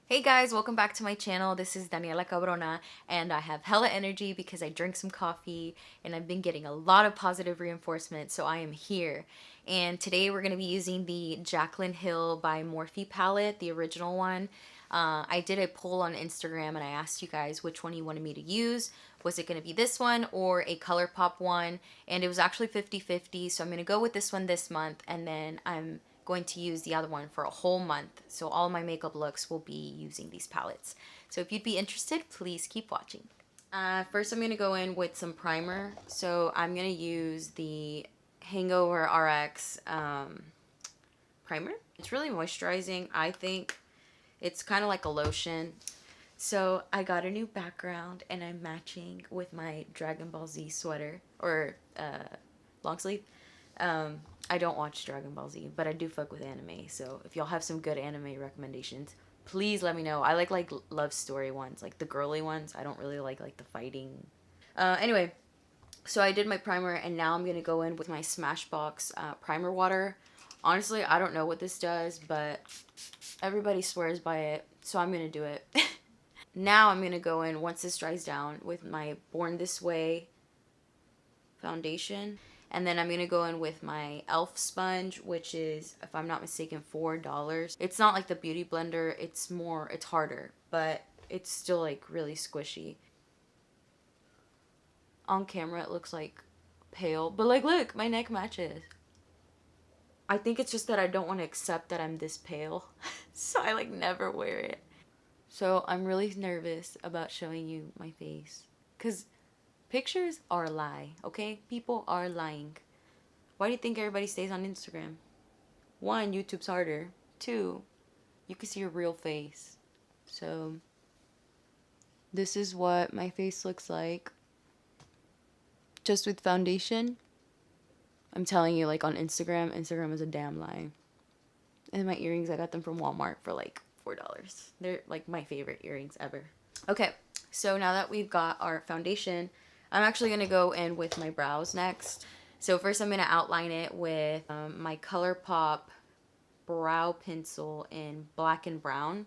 Hey guys, welcome back to my channel. This is Daniela Cabrona and I have hella energy because I drank some coffee and I've been getting a lot of positive reinforcement, so I am here. And today we're going to be using the Jaclyn Hill by Morphe palette, the original one. I did a poll on Instagram and I asked you guys which one you wanted me to use. Was it going to be this one or a Colourpop one? And it was actually 50-50, so I'm going to go with this one this month, and then I'm going to use the other one for a whole month. So all my makeup looks will be using these palettes. So if you'd be interested, please keep watching. First I'm going to go in with some primer. So I'm going to use the Hangover RX primer. It's really moisturizing, I think. It's kind of like a lotion. So I got a new background and I'm matching with my Dragon Ball Z sweater, or long sleeve. I don't watch Dragon Ball Z, but I do fuck with anime. So if y'all have some good anime recommendations, please let me know. I like love story ones, like the girly ones. I don't really like the fighting. Anyway, so I did my primer and now I'm gonna go in with my Smashbox primer water. Honestly, I don't know what this does, but everybody swears by it, so I'm gonna do it. Now I'm gonna go in, once this dries down, with my Born This Way foundation. And then I'm going to go in with my e.l.f. sponge, which is, if I'm not mistaken, $4. It's not like the Beauty Blender. It's harder, but it's still like really squishy. On camera, it looks like pale, but like, look, my neck matches. I think it's just that I don't want to accept that I'm this pale, so I like never wear it. So I'm really nervous about showing you my face, because pictures are a lie, okay? People are lying. Why do you think everybody stays on Instagram? 1, YouTube's harder. 2, you can see your real face. So, this is what my face looks like. Just with foundation. I'm telling you, like on Instagram is a damn lie. And my earrings, I got them from Walmart for like $4. They're like my favorite earrings ever. Okay, so now that we've got our foundation, I'm actually going to go in with my brows next. So first I'm going to outline it with my Colourpop brow pencil in black and brown.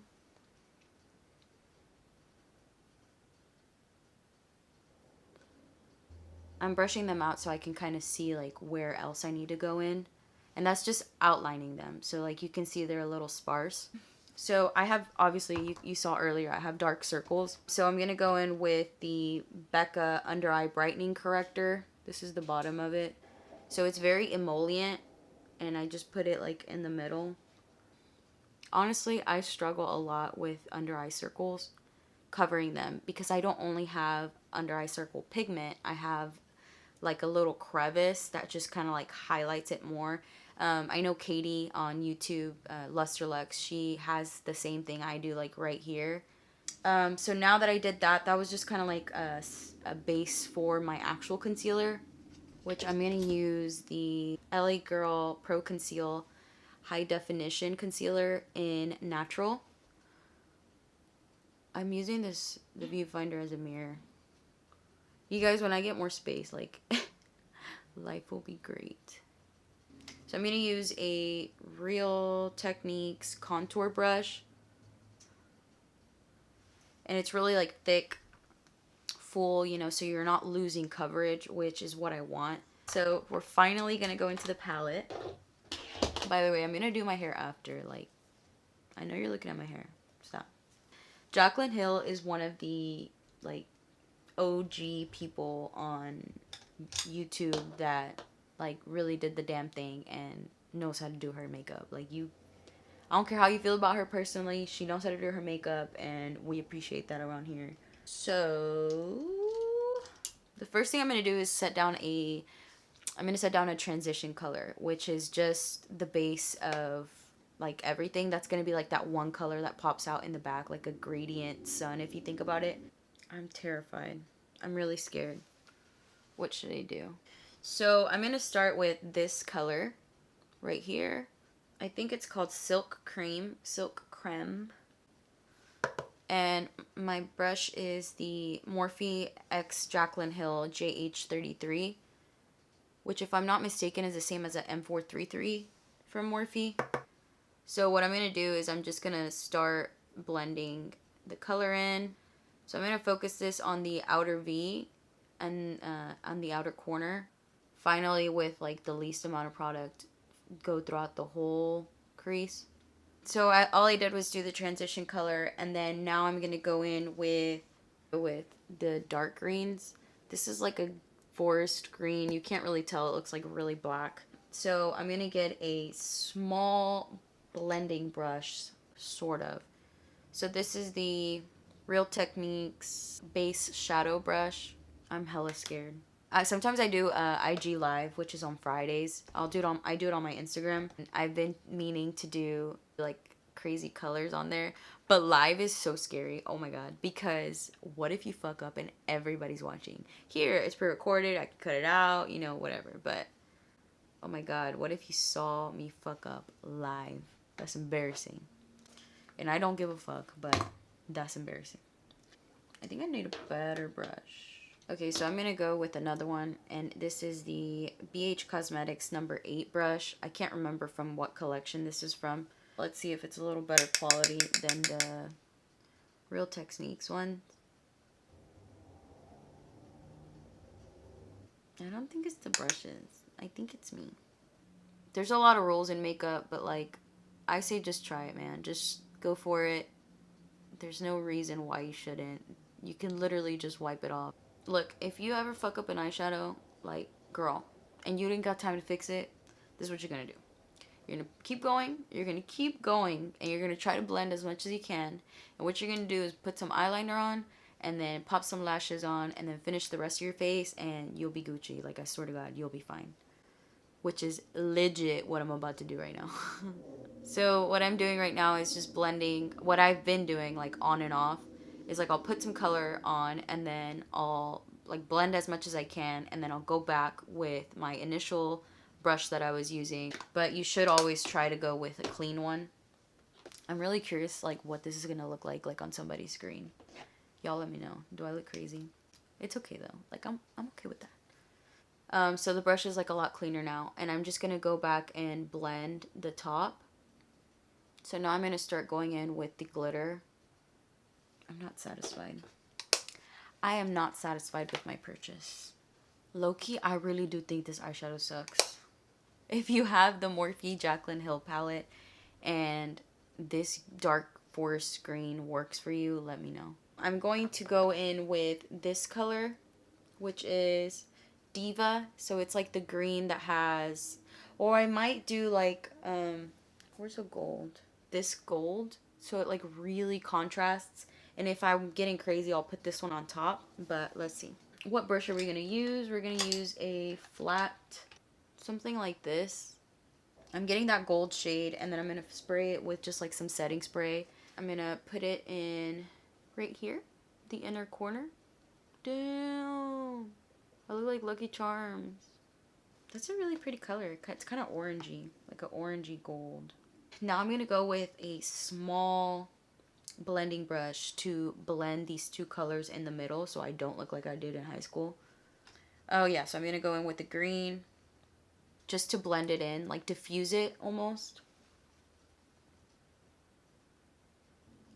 I'm brushing them out so I can kind of see like where else I need to go in. And that's just outlining them. So like you can see they're a little sparse. So I have, obviously, you saw earlier, I have dark circles. So I'm going to go in with the Becca Under Eye Brightening Corrector. This is the bottom of it. So it's very emollient, and I just put it like in the middle. Honestly, I struggle a lot with under eye circles, covering them, because I don't only have under eye circle pigment, I have like a little crevice that just kind of like highlights it more. I know Katie on YouTube, Lusterlux, she has the same thing I do, like right here. So now that I did that, that was just kind of like a base for my actual concealer, which I'm going to use the LA Girl Pro Conceal High Definition Concealer in Natural. I'm using the viewfinder as a mirror. You guys, when I get more space, like, life will be great. So I'm going to use a Real Techniques contour brush. And it's really like thick, full, you know, so you're not losing coverage, which is what I want. So we're finally going to go into the palette. By the way, I'm going to do my hair after. Like, I know you're looking at my hair. Stop. Jaclyn Hill is one of the, like, OG people on YouTube that like really did the damn thing and knows how to do her makeup. Like, I don't care how you feel about her personally, she knows how to do her makeup, and we appreciate that around here. So the first thing I'm going to do is set down a transition color, which is just the base of like everything. That's going to be like that one color that pops out in the back, like a gradient sun, if you think about it. I'm terrified. I'm really scared. What should I do? So I'm going to start with this color right here. I think it's called Silk Creme. And my brush is the Morphe X Jaclyn Hill JH33, which, if I'm not mistaken, is the same as a M433 from Morphe. So what I'm going to do is I'm just going to start blending the color in. So I'm going to focus this on the outer V and on the outer corner. Finally, with like the least amount of product, go throughout the whole crease. So all I did was do the transition color, and then now I'm going to go in with the dark greens. This is like a forest green. You can't really tell. It looks like really black. So I'm going to get a small blending brush, sort of. So this is the Real Techniques base shadow brush. I'm hella scared. Sometimes I do IG live, which is on Fridays. I do it on my Instagram. I've been meaning to do like crazy colors on there, but live is so scary. Oh my god, because what if you fuck up and everybody's watching? Here it's pre-recorded. I can cut it out, you know, whatever. But oh my god, what if you saw me fuck up live? That's embarrassing. And I don't give a fuck, but that's embarrassing. I think I need a better brush. Okay, so I'm going to go with another one, and this is the BH Cosmetics number 8 brush. I can't remember from what collection this is from. Let's see if it's a little better quality than the Real Techniques one. I don't think it's the brushes. I think it's me. There's a lot of rules in makeup, but like, I say just try it, man. Just go for it. There's no reason why you shouldn't. You can literally just wipe it off. Look, if you ever fuck up an eyeshadow, like, girl, and you didn't got time to fix it, this is what you're gonna do. You're gonna keep going, and you're gonna try to blend as much as you can. And what you're gonna do is put some eyeliner on, and then pop some lashes on, and then finish the rest of your face, and you'll be Gucci. Like, I swear to God, you'll be fine. Which is legit what I'm about to do right now. So what I'm doing right now is just blending. What I've been doing, like, on and off, is like I'll put some color on, and then I'll like blend as much as I can, and then I'll go back with my initial brush that I was using. But you should always try to go with a clean one. I'm really curious like what this is gonna look like on somebody's screen. Y'all let me know. Do I look crazy? It's okay though. Like I'm okay with that. So the brush is like a lot cleaner now, and I'm just gonna go back and blend the top. So now I'm gonna start going in with the glitter. I'm not satisfied. I am not satisfied with my purchase. Low-key, I really do think this eyeshadow sucks. If you have the Morphe Jaclyn Hill palette and this dark forest green works for you, let me know. I'm going to go in with this color, which is Diva. So it's like the green that has, or I might do like, where's the gold? This gold. So it like really contrasts. And if I'm getting crazy, I'll put this one on top. But let's see. What brush are we going to use? We're going to use a flat, something like this. I'm getting that gold shade, and then I'm going to spray it with just like some setting spray. I'm going to put it in right here, the inner corner. Damn. I look like Lucky Charms. That's a really pretty color. It's kind of orangey, like an orangey gold. Now I'm going to go with a small blending brush to blend these two colors in the middle so I don't look like I did in high school. Oh yeah, so I'm going to go in with the green just to blend it in, like diffuse it almost.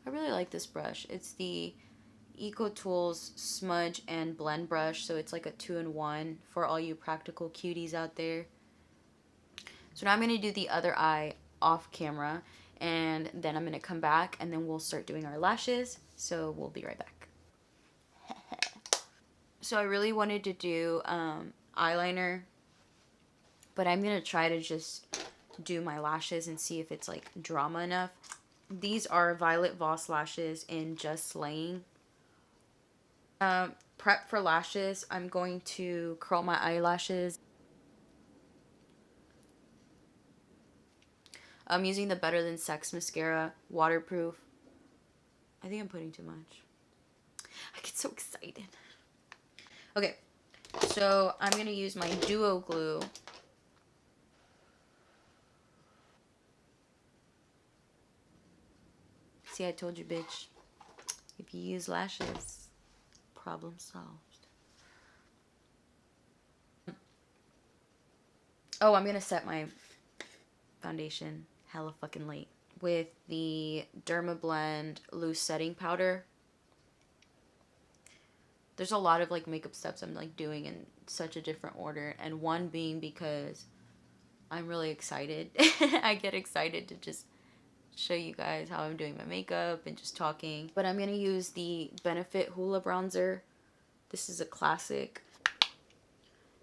I really like this brush. It's the Eco Tools Smudge and Blend Brush, so it's like a 2-in-1 for all you practical cuties out there. So now I'm going to do the other eye off camera, and then I'm going to come back, and then we'll start doing our lashes. So we'll be right back. So I really wanted to do eyeliner, but I'm going to try to just do my lashes and see if it's like drama enough. These are Violet Voss lashes in Just Slaying. Prep for lashes, I'm going to curl my eyelashes. I'm using the Better Than Sex mascara, waterproof. I think I'm putting too much. I get so excited. Okay, so I'm going to use my Duo Glue. See, I told you, bitch. If you use lashes, problem solved. Oh, I'm going to set my foundation hella fucking late. with the Dermablend loose setting powder. There's a lot of like makeup steps I'm like doing in such a different order, and one being because I'm really excited. I get excited to just show you guys how I'm doing my makeup and just talking. But I'm gonna use the Benefit Hoola bronzer. This is a classic.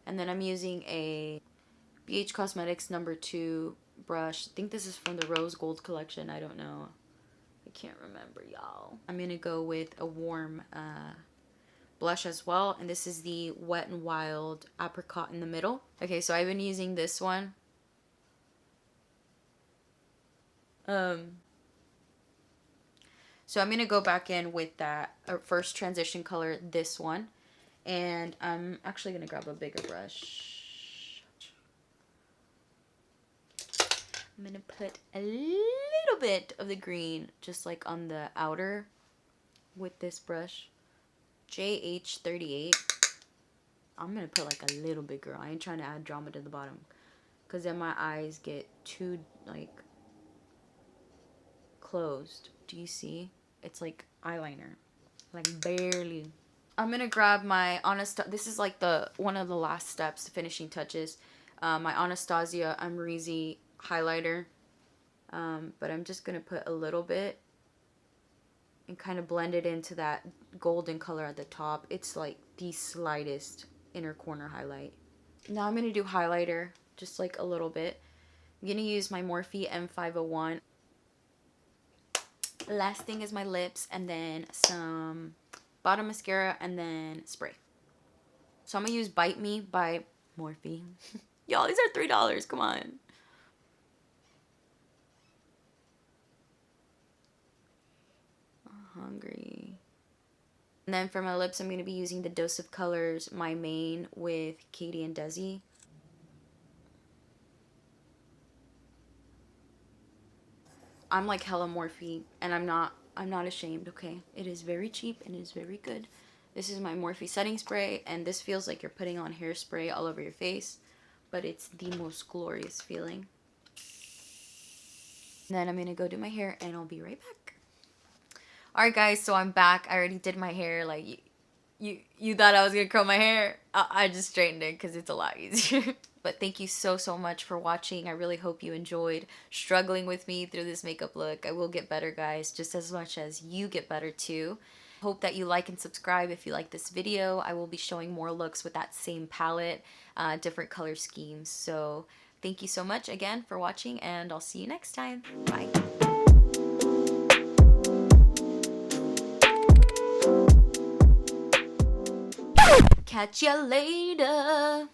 And then I'm using a BH Cosmetics number 2 brush. I think this is from the Rose Gold collection. I don't know. I can't remember, y'all. I'm gonna go with a warm blush as well, and this is the Wet n Wild Apricot in the middle. Okay, so I've been using this one. So I'm gonna go back in with that first transition color, this one, and I'm actually gonna grab a bigger brush. I'm gonna put a little bit of the green just like on the outer with this brush. JH38. I'm gonna put like a little bit, girl. I ain't trying to add drama to the bottom, because then my eyes get too like closed. Do you see? It's like eyeliner, like barely. I'm gonna grab my Anastasia. This is like the one of the last steps, the finishing touches. My Anastasia Amrezy highlighter, but I'm just gonna put a little bit and kind of blend it into that golden color at the top. It's like the slightest inner corner highlight. Now I'm gonna do highlighter, just like a little bit. I'm gonna use my Morphe M501. Last thing is my lips, and then some bottom mascara, and then spray. So I'm gonna use Bite Me by Morphe. Y'all, these are $3. Come on. Hungry. And then for my lips, I'm going to be using the Dose of Colors My Main with Katie and Desi. I'm like hella Morphe, and I'm not ashamed, okay? It is very cheap and it is very good. This is my Morphe setting spray, and this feels like you're putting on hairspray all over your face, but it's the most glorious feeling. And then I'm going to go do my hair, and I'll be right back. Alright guys, so I'm back. I already did my hair. Like, you thought I was gonna curl my hair? I just straightened it because it's a lot easier. But thank you so much for watching. I really hope you enjoyed struggling with me through this makeup look. I will get better, guys, just as much as you get better too. Hope that you like and subscribe if you like this video. I will be showing more looks with that same palette, different color schemes. So thank you so much again for watching, and I'll see you next time. Bye. Catch ya later.